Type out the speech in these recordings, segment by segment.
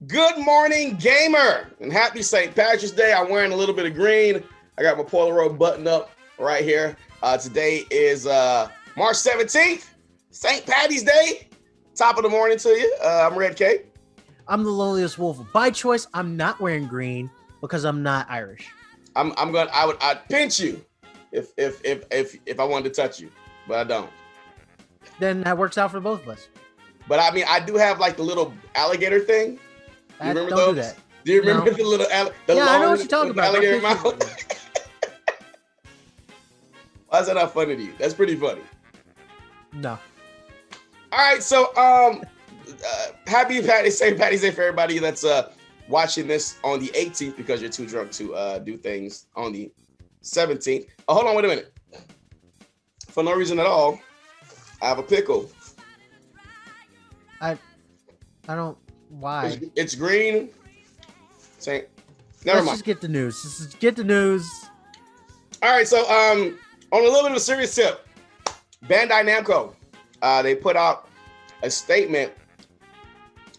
Good morning, gamer, and happy St. Patrick's Day. I'm wearing a little bit of green. I got my Polaroid button up right here. Today is March 17th, St. Patty's Day. Top of the morning to you. I'm Red K. I'm the loneliest wolf. By choice, I'm not wearing green because I'm not Irish. I'd pinch you if I wanted to touch you, but I don't. Then that works out for both of us. But I mean, I do have like the little alligator thing. You remember don't those? do that. Do you remember the little long I know what you're talking about. alligator mouth? Why is that not funny to you? That's pretty funny. No. All right, so happy St. Patty's Day for everybody that's watching this on the 18th because you're too drunk to do things on the 17th. Oh, hold on, wait a minute. For no reason at all, I have a pickle. I don't. Why? It's green. Never Let's mind. just get the news. Just get the news. All right, so on a little bit of a serious tip, Bandai Namco, they put out a statement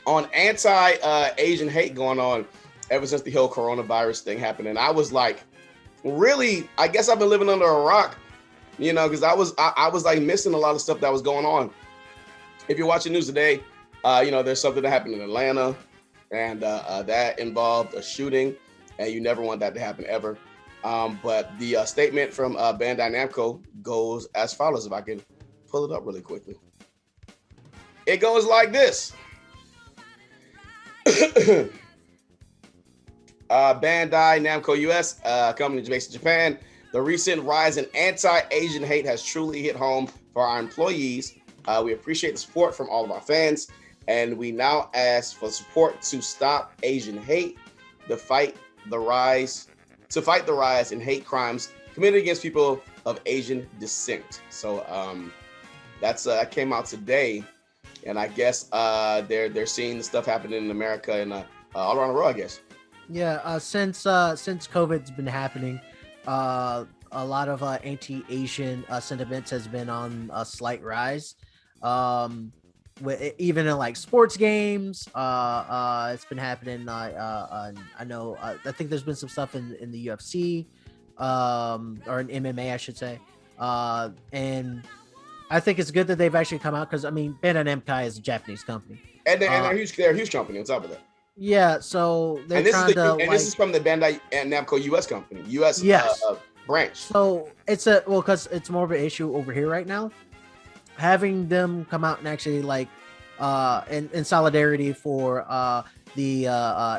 on anti-Asian hate going on ever since the whole coronavirus thing happened. And I was like, really, I guess I've been living under a rock, because I was like missing a lot of stuff that was going on. If you're watching news today, there's something that happened in Atlanta, and that involved a shooting, and you never want that to happen ever. But the statement from Bandai Namco goes as follows, if I can pull it up really quickly. It goes like this. Bandai Namco US, company based in Japan. The recent rise in anti-Asian hate has truly hit home for our employees. We appreciate the support from all of our fans, and we now ask for support to stop Asian hate, to fight the rise in hate crimes committed against people of Asian descent. So that came out today, and I guess they're seeing the stuff happening in America and all around the world, I guess. Yeah, since COVID's been happening, a lot of anti-Asian sentiments has been on a slight rise. Even in like sports games, it's been happening. I know. I think there's been some stuff in the UFC, or in MMA, I should say. And I think it's good that they've actually come out because I mean, Bandai Namco is a Japanese company, and they're a huge company on top of that. Yeah, so they're trying to. And this is from the Bandai Namco US company, US branch. So it's because it's more of an issue over here right now. Having them come out and actually like in solidarity for the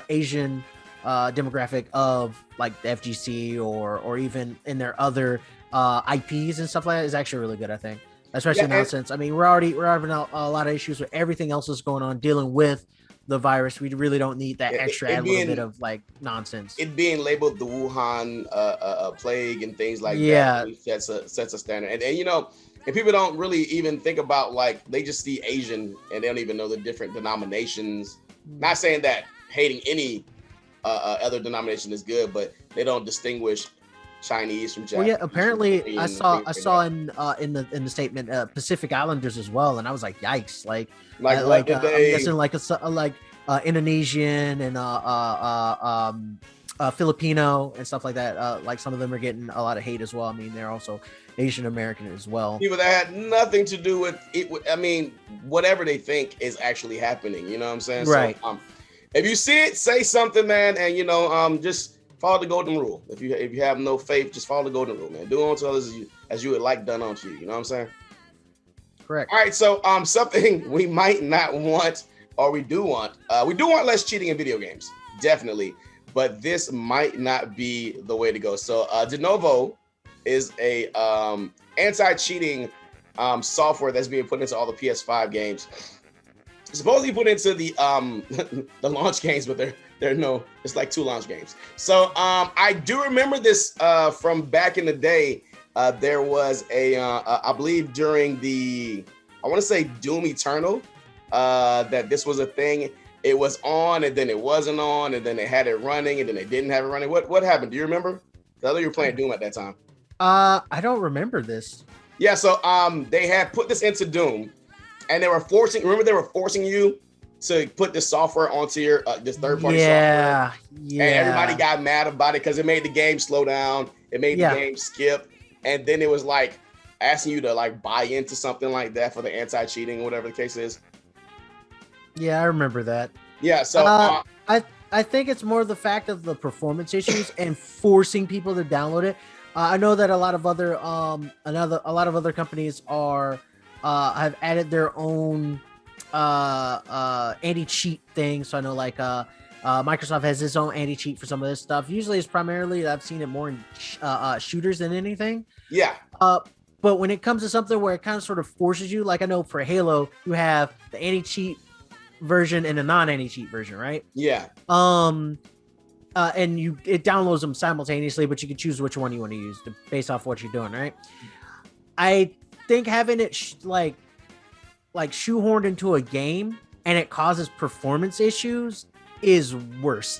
Asian demographic of like the FGC or even in their other IPs and stuff like that is actually really good, I think. Especially now since I mean we're having a lot of issues with everything else that's going on dealing with the virus. We really don't need that extra little bit of like nonsense. It being labeled the Wuhan plague and things like that really sets a standard. And people don't really even think about, like, they just see Asian and they don't even know the different denominations. Not saying that hating any other denomination is good, but they don't distinguish Chinese from Japanese. Well, yeah, apparently I saw in the statement Pacific Islanders as well, and I was like, yikes! I'm guessing like Indonesian and Filipino and stuff like that. Like some of them are getting a lot of hate as well. I mean, they're also Asian American as well. People that had nothing to do with it. I mean, whatever they think is actually happening. You know what I'm saying? Right. So, if you see it, say something, man, and just follow the golden rule. If you have no faith, just follow the golden rule, man. Do unto others as you would like done unto you. You know what I'm saying? Correct. All right. So something we might not want, or we do want less cheating in video games, definitely. But this might not be the way to go. So Denuvo is a anti-cheating software that's being put into all the PS5 games. It's supposedly put into the the launch games, but it's like 2 launch games. So I do remember this from back in the day. There was I believe during I want to say Doom Eternal, that this was a thing. It was on and then it wasn't on, and then they had it running and then they didn't have it running. What happened? Do you remember? I know you were playing Doom at that time. I don't remember this. Yeah, so they had put this into Doom, and they were forcing you to put this software onto your this third party software. Yeah. And everybody got mad about it because it made the game slow down. It made the game skip. And then it was like asking you to like buy into something like that for the anti-cheating, whatever the case is. Yeah, I remember that. Yeah, so I think it's more the fact of the performance issues and forcing people to download it. I know that a lot of other companies are have added their own anti-cheat things. So I know like Microsoft has its own anti-cheat for some of this stuff. Usually it's primarily, I've seen it more in shooters than anything. Yeah. But when it comes to something where it kind of sort of forces you, like I know for Halo, you have the anti-cheat version and a non-anti-cheat version, right? Yeah. And it downloads them simultaneously, but you can choose which one you want to use based off what you're doing, right? I think having it like shoehorned into a game and it causes performance issues is worse.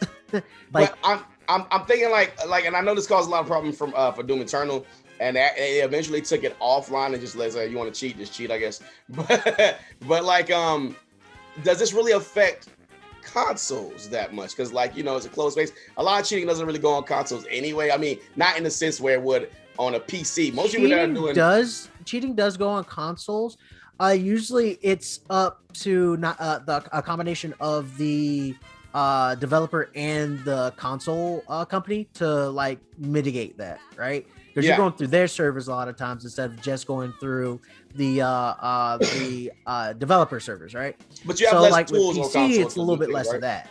Like I'm thinking like, and I know this caused a lot of problems from for Doom Eternal, and they eventually took it offline and just let say, you want to cheat, just cheat, I guess. But like does this really affect consoles that much? Because like, you know, it's a closed space. A lot of cheating doesn't really go on consoles anyway. I mean, not in the sense where it would on a PC. Most people that are doing cheating does go on consoles. Usually it's up to not a combination of the developer and the console company to like mitigate that, right? Because you're going through their servers a lot of times instead of just going through the developer servers, right? But you have less like tools with on PC, console. it's a little bit less of that.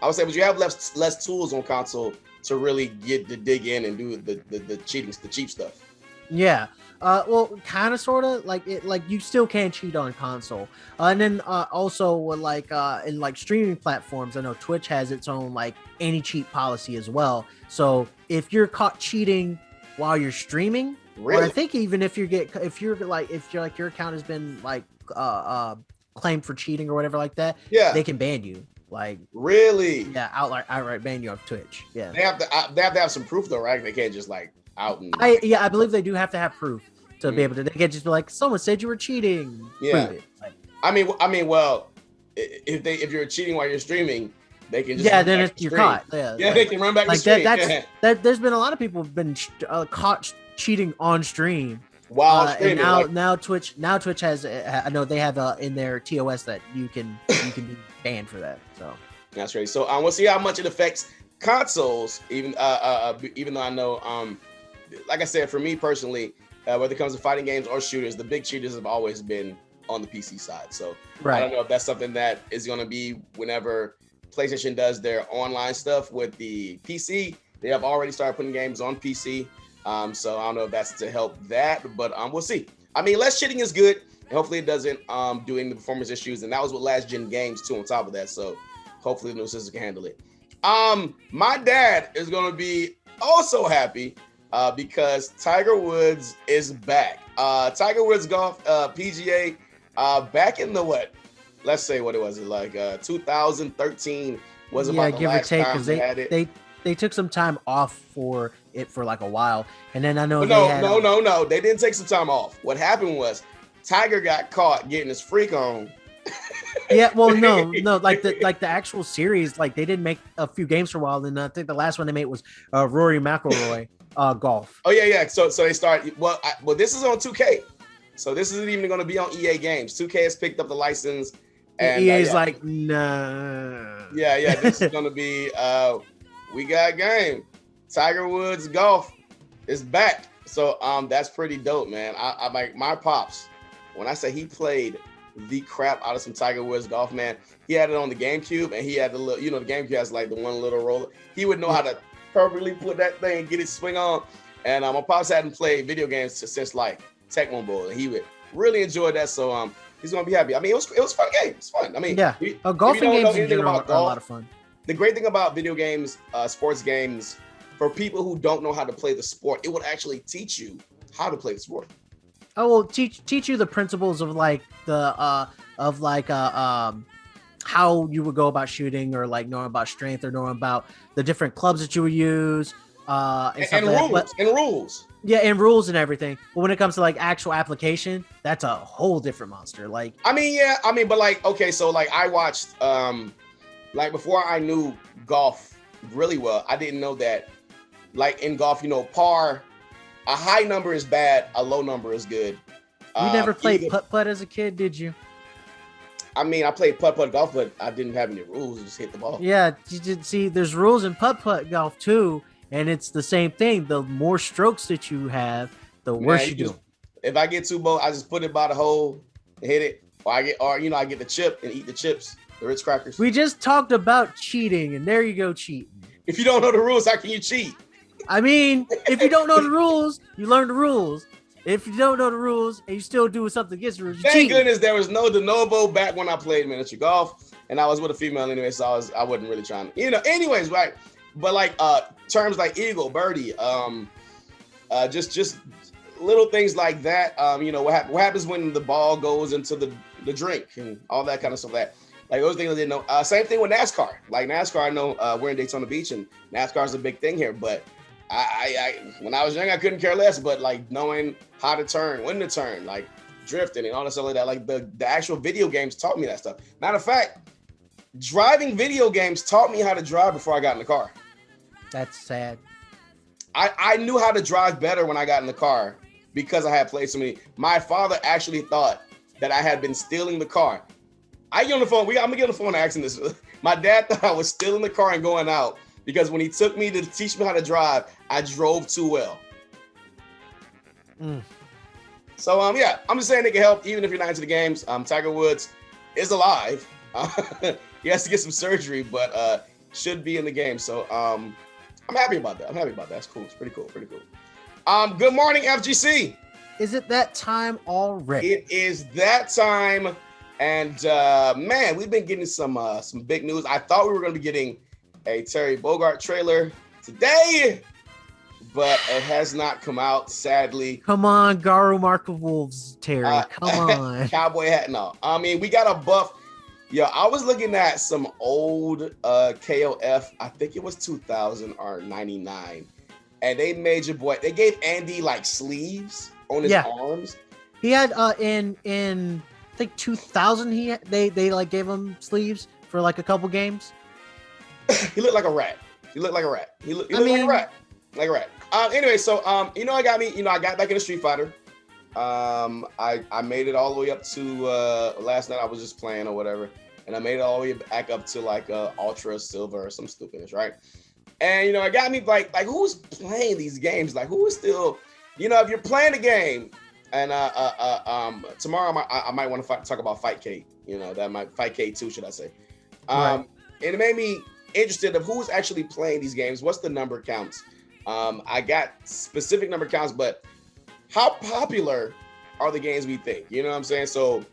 I would say, but you have less tools on console to really get to dig in and do the cheating, the cheap stuff. Yeah. Well, kind of, sort of, like it, like you still can cheat on console, and then also like in like streaming platforms, I know Twitch has its own like anti-cheat policy as well. So if you're caught cheating while you're streaming, or I think even if your account has been like claimed for cheating or whatever like that, they can ban you. Like really? Yeah, outright ban you off Twitch. Yeah, they have to have some proof though, right? They can't just like out and I believe they do have to have proof to be able to. They can't just be like, someone said you were cheating. Yeah. Prove it. Like, I mean, well, if you're cheating while you're streaming, they can just then you're caught. Yeah, like, they can run back like to stream. There's been a lot of people have been caught cheating on stream while streaming. And now Twitch has I know they have in their TOS that you can be banned for that. So that's right. So we'll see how much it affects consoles. Even though I know like I said, for me personally, whether it comes to fighting games or shooters, the big cheaters have always been on the PC side. So I don't know if that's something that is going to be whenever PlayStation does their online stuff with the PC. They have already started putting games on PC. So I don't know if that's to help that, but we'll see. I mean, less cheating is good. And hopefully it doesn't do any performance issues. And that was with last gen games too on top of that. So hopefully the new system can handle it. My dad is going to be also happy because Tiger Woods is back. Tiger Woods Golf PGA back in the let's say what it was, like 2013 was about the give last or take, time because they had it. They took some time off for it for like a while, and then I know no, they didn't take some time off. What happened was Tiger got caught getting his freak on. Yeah, well, no, like the actual series, like they did make a few games for a while, and I think the last one they made was Rory McIlroy golf. Oh yeah. So they start. Well, this is on 2K, so this isn't even going to be on EA Games. 2K has picked up the license, and EA's like, nah. Yeah. This is going to be. We got a game. Tiger Woods Golf is back, so that's pretty dope, man. I like my pops. When I say he played the crap out of some Tiger Woods Golf, man. He had it on the GameCube, and he had the little, the GameCube has like the one little roller. He would know how to perfectly put that thing and get his swing on. And my pops hadn't played video games since like Tecmo Bowl, and he would really enjoy that. So he's gonna be happy. I mean, it was a fun game. It's fun. I mean, golfing games in general are a lot of fun. The great thing about video games, sports games, for people who don't know how to play the sport, it would actually teach you how to play the sport. Oh, well, teach you the principles of like how you would go about shooting, or like knowing about strength, or knowing about the different clubs that you would use, and rules. Yeah, and rules and everything. But when it comes to like actual application, that's a whole different monster. Like, I mean, yeah, I mean, but like, okay, so like I watched, like before I knew golf really well, I didn't know that, like in golf, you know, par, a high number is bad, a low number is good. you never played Either, putt-putt as a kid, did you? I mean, I played putt golf, but I didn't have any rules. Just hit the ball. Yeah, you did see there's rules in putt-putt golf too, and it's the same thing. The more strokes that you have, the worse Man, you do. just, if I get two balls, I just put it by the hole and hit it, or you know, I get the chip and eat the chips, the Ritz crackers. We just talked about cheating, and there you go, cheating. If you don't know the rules, how can you cheat? I mean, if you don't know the rules, you learn the rules. If you don't know the rules and you still do something against the rules, you Thank cheat. goodness there was no Denuvo back when I played miniature golf, and I was with a female anyway, so I wasn't really trying to, you know. Anyways, right? But like terms like eagle, birdie, just little things like that. You know what happens when the ball goes into the drink and all that kind of stuff. That like those things I didn't know. Same thing with NASCAR. Like NASCAR, I know we're in Daytona Beach, and NASCAR is a big thing here, but. I when I was young, I couldn't care less, but like knowing how to turn, when to turn, like drifting and all that stuff like that, like the actual video games taught me that stuff. Matter of fact, driving video games taught me how to drive before I got in the car. That's sad. I knew how to drive better when I got in the car because I had played so many. My father actually thought that I had been stealing the car. I get on the phone. I'm gonna get on the phone asking this. My dad thought I was stealing the car and going out. Because when he took me to teach me how to drive, I drove too well. So yeah, I'm just saying it can help even if you're not into the games. Tiger Woods is alive. He has to get some surgery, but should be in the game. So I'm happy about that. That's cool. It's pretty cool. Good morning, FGC. Is it that time already? It is that time, and man, we've been getting some big news. I thought we were going to be getting a Terry Bogard trailer today, but it has not come out, sadly. Come on, Garu Mark of Wolves, Terry. Come on. Cowboy hat, no. I mean, we got a buff. Yeah, I was looking at some old KOF. I think it was 2000 or 99. And they made your boy, they gave Andy like sleeves on his arms. He had in I think 2000 they like gave him sleeves for like a couple games. He looked like a rat. He looked like a rat. Like a rat. Anyway, so you know, I got back into Street Fighter. I made it all the way up to last night. I was just playing or whatever, and I made it all the way back up to like Ultra Silver or some stupidness, right? And you know, it got me like who's playing these games? Like who is still, you know, if you're playing a game, and tomorrow I might want to talk about Fightcade. You know, that might Fightcade 2, should I say? And it made me interested of who's actually playing these games. What's the number counts? I got specific number counts, but how popular are the games we think? You know what I'm saying? So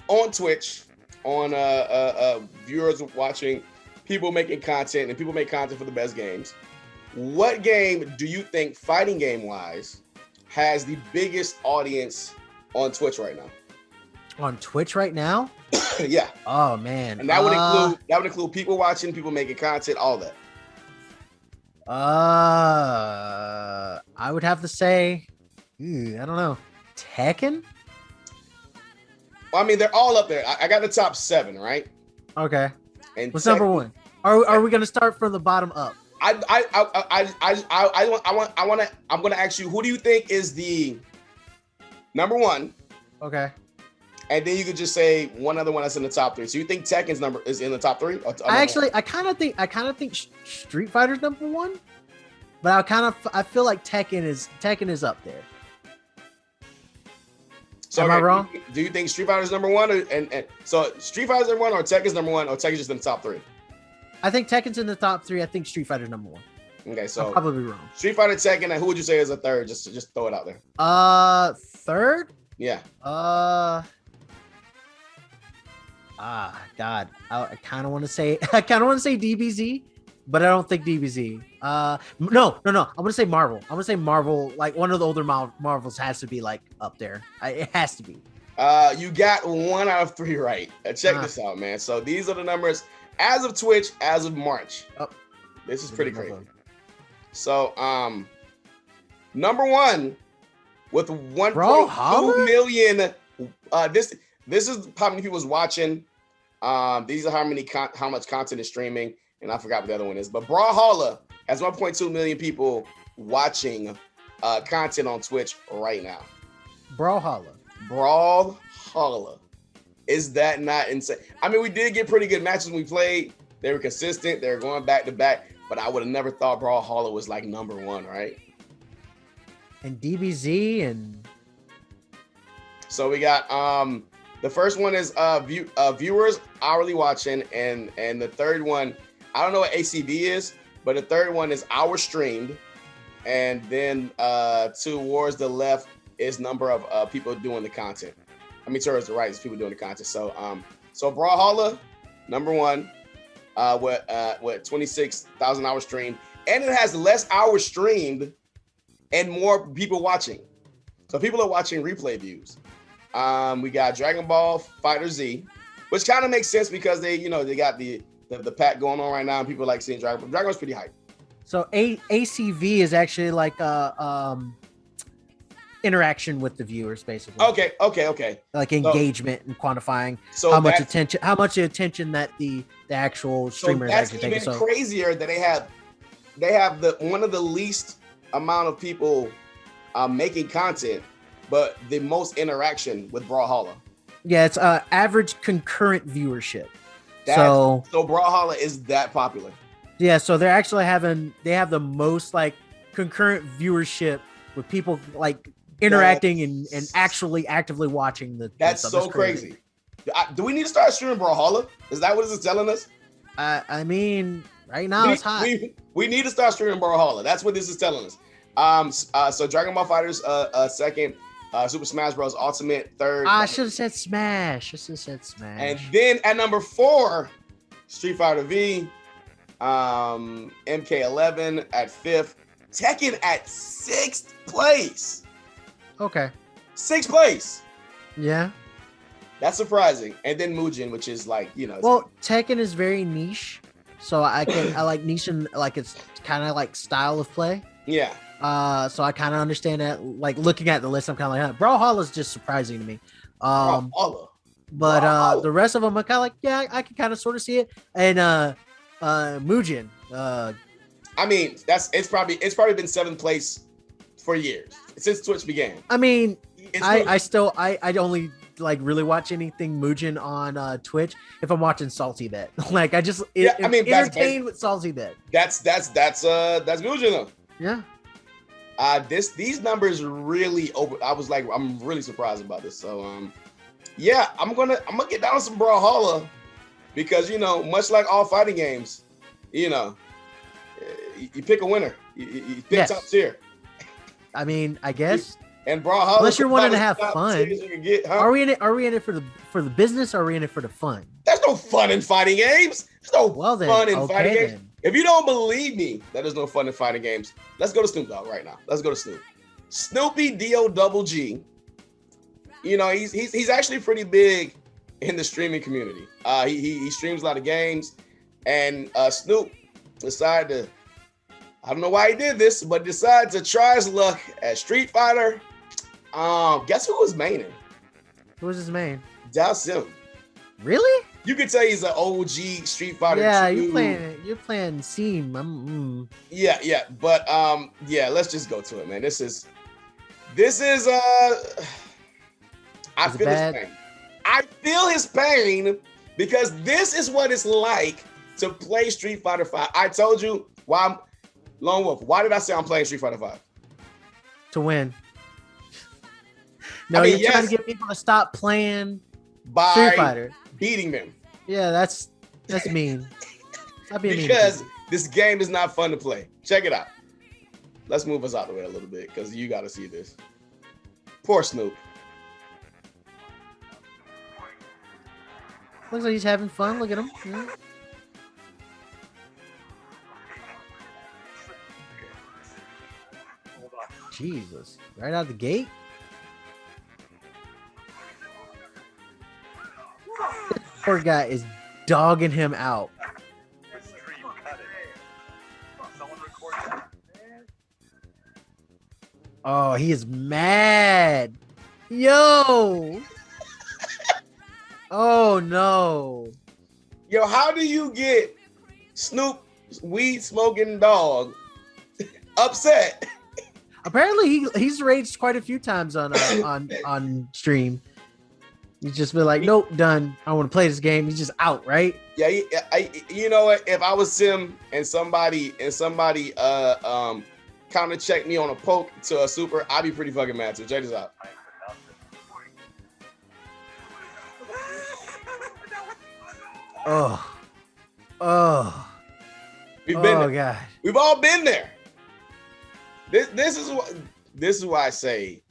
on Twitch, on viewers watching, people making content, and people make content for the best games. What game do you think, fighting game wise, has the biggest audience on Twitch right now? On Twitch right now? Yeah. Oh man. And that would include people watching, people making content, all that. I would have to say, I don't know, Tekken. Well, I mean, they're all up there. I got the top 7, right? Okay. And what's number 1? Are we gonna start from the bottom up? I'm gonna ask you, who do you think is the number 1? Okay. And then you could just say one other one that's in the top 3. So you think Tekken's number is in the top 3? I kind of think Street Fighter's number 1, but I feel like Tekken is up there. So am I wrong? Do you think Street Fighter's number 1, and so Street Fighter's number 1, or Tekken's number 1, or Tekken's just in the top 3? I think Tekken's in the top 3. I think Street Fighter's number 1. Okay, so I'm probably wrong. Street Fighter, Tekken, and who would you say is a third? Just throw it out there. Third? Yeah. God, I kind of want to say DBZ, but I don't think DBZ. No. I'm gonna say Marvel. I'm gonna say Marvel. Like one of the older Marvels has to be like up there. It has to be. You got 1 out of 3 right. Check this out, man. So these are the numbers as of Twitch, as of March. Oh, this is pretty crazy. So Number one with Bro, 1.2 holla? million. This is how many people's watching. These are how much content is streaming, and I forgot what the other one is. But Brawlhalla has 1.2 million people watching content on Twitch right now. Brawlhalla. Brawlhalla. Is that not insane? I mean, we did get pretty good matches when we played. They were consistent. They were going back to back. But I would have never thought Brawlhalla was like number one, right? And DBZ and... So we got the first one is viewers hourly watching, and the third one, I don't know what ACV is, but the third one is hours streamed, and then towards the left is number of people doing the content. I mean, towards the right is people doing the content. So Brawlhalla, number one, with 26,000 hours streamed, and it has less hours streamed and more people watching. So people are watching replay views. We got Dragon Ball Fighter Z, which kind of makes sense because they got the pack going on right now, and people like seeing Dragon Ball. Dragon Ball's pretty hype. So ACV is actually like interaction with the viewers, basically. Okay. Like engagement and quantifying how much attention that the actual streamer is actually taking. That's even crazier that they have one of the least amount of people making content, but the most interaction with Brawlhalla. Yeah, it's average concurrent viewership. So Brawlhalla is that popular. Yeah, so they're actually they have the most like concurrent viewership with people like interacting and actually actively watching the. That's so crazy. Do we need to start streaming Brawlhalla? Is that what this is telling us? I mean, right now it's hot. We need to start streaming Brawlhalla. That's what this is telling us. So Dragon Ball Fighters second, Super Smash Bros. Ultimate third. I should have said Smash. And then at number 4, Street Fighter V, MK11 at 5th, Tekken at 6th place. Okay. 6th place. Yeah. That's surprising. And then Mugen, which is like, Well, Tekken is very niche. So I like niche and like it's kind of like style of play. Yeah. So I kind of understand that. Like looking at the list, I'm kind of like, Brawlhalla is just surprising to me. Brawlhalla. But the rest of them, I'm kind of like, yeah, I can kind of sort of see it. And Mugen. I mean, it's probably been 7th place for years since Twitch began. I mean, I only like really watch anything Mugen on Twitch if I'm watching Salty Bet. Like I just entertained with Salty Bet. That's Mugen though. Yeah. These numbers really open. I'm really surprised about this. So yeah, I'm gonna get down some Brawlhalla because much like all fighting games, you pick a winner. You pick top tier. I mean, I guess. And Brawlhalla, unless you're wanting to have fun, huh? Are we in it for the business? Or are we in it for the fun? There's no fun in fighting games. There's no fun in fighting games. If you don't believe me that there's no fun in fighting games, let's go to Snoop Dogg right now. Let's go to Snoop. Snoopy D-O-double-G. He's actually pretty big in the streaming community. He streams a lot of games, and Snoop decided to, I don't know why he did this, but decided to try his luck at Street Fighter. Guess who was maining? Who was his main? Dalsim. Really? You could tell he's an OG Street Fighter. Yeah, 2. You're playing Seam. Yeah, but let's just go to it, man. This is I feel his pain. I feel his pain because this is what it's like to play Street Fighter 5. I told you why Lone Wolf. Why did I say I'm playing Street Fighter 5? To win. No, you're trying to get people to stop playing by Street Fighter, beating them. Yeah, that's mean. Stop being because mean this game is not fun to play. Check it out. Let's move us out the way a little bit because you got to see this. Poor Snoop. Looks like he's having fun. Look at him. Yeah. Jesus. Right out the gate? This poor guy is dogging him out. Oh, he is mad. Yo. Oh no. Yo, how do you get Snoop weed smoking dog upset? Apparently he's raged quite a few times on stream. He's just been like, nope, done. I want to play this game. He's just out, right? Yeah, you know what? If I was him and somebody counter check me on a poke to a super, I'd be pretty fucking mad. So check this out. Oh. We've been there. God. We've all been there. This is why I say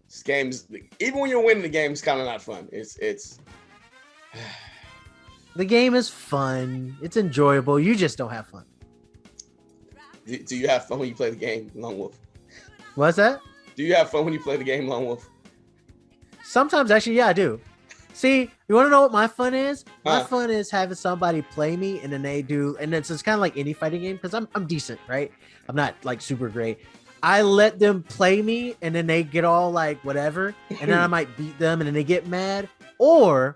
this game's, even when you're winning the game, it's kind of not fun. It's the game is fun. It's enjoyable. You just don't have fun. Do you have fun when you play the game, Lone Wolf? What's that? Do you have fun when you play the game, Lone Wolf? Sometimes, actually, yeah, I do. See, you want to know what my fun is? My fun is having somebody play me, and then they do, and it's kind of like any fighting game because I'm decent, right? I'm not like super great. I let them play me, and then they get all like whatever, and then I might beat them, and then they get mad, or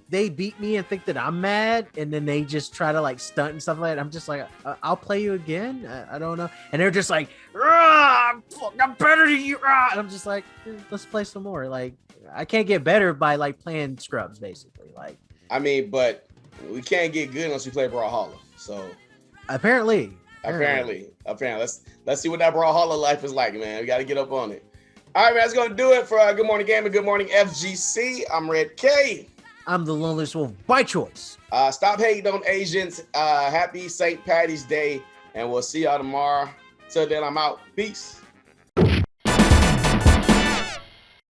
they beat me and think that I'm mad, and then they just try to like stunt and stuff like that. I'm just like, I'll play you again. I don't know, and they're just like, I'm better than you, and I'm just like, let's play some more. Like, I can't get better by like playing scrubs, basically. Like, I mean, but we can't get good unless we play Brawlhalla. So apparently. Let's see what that Brawlhalla life is like, man. We got to get up on it. All right, man. That's gonna do it for Good Morning Game and Good Morning FGC. I'm Red K. I'm the loneliest wolf by choice. Stop hating on Asians. Happy St. Patty's Day, and we'll see y'all tomorrow. Till then, I'm out. Peace.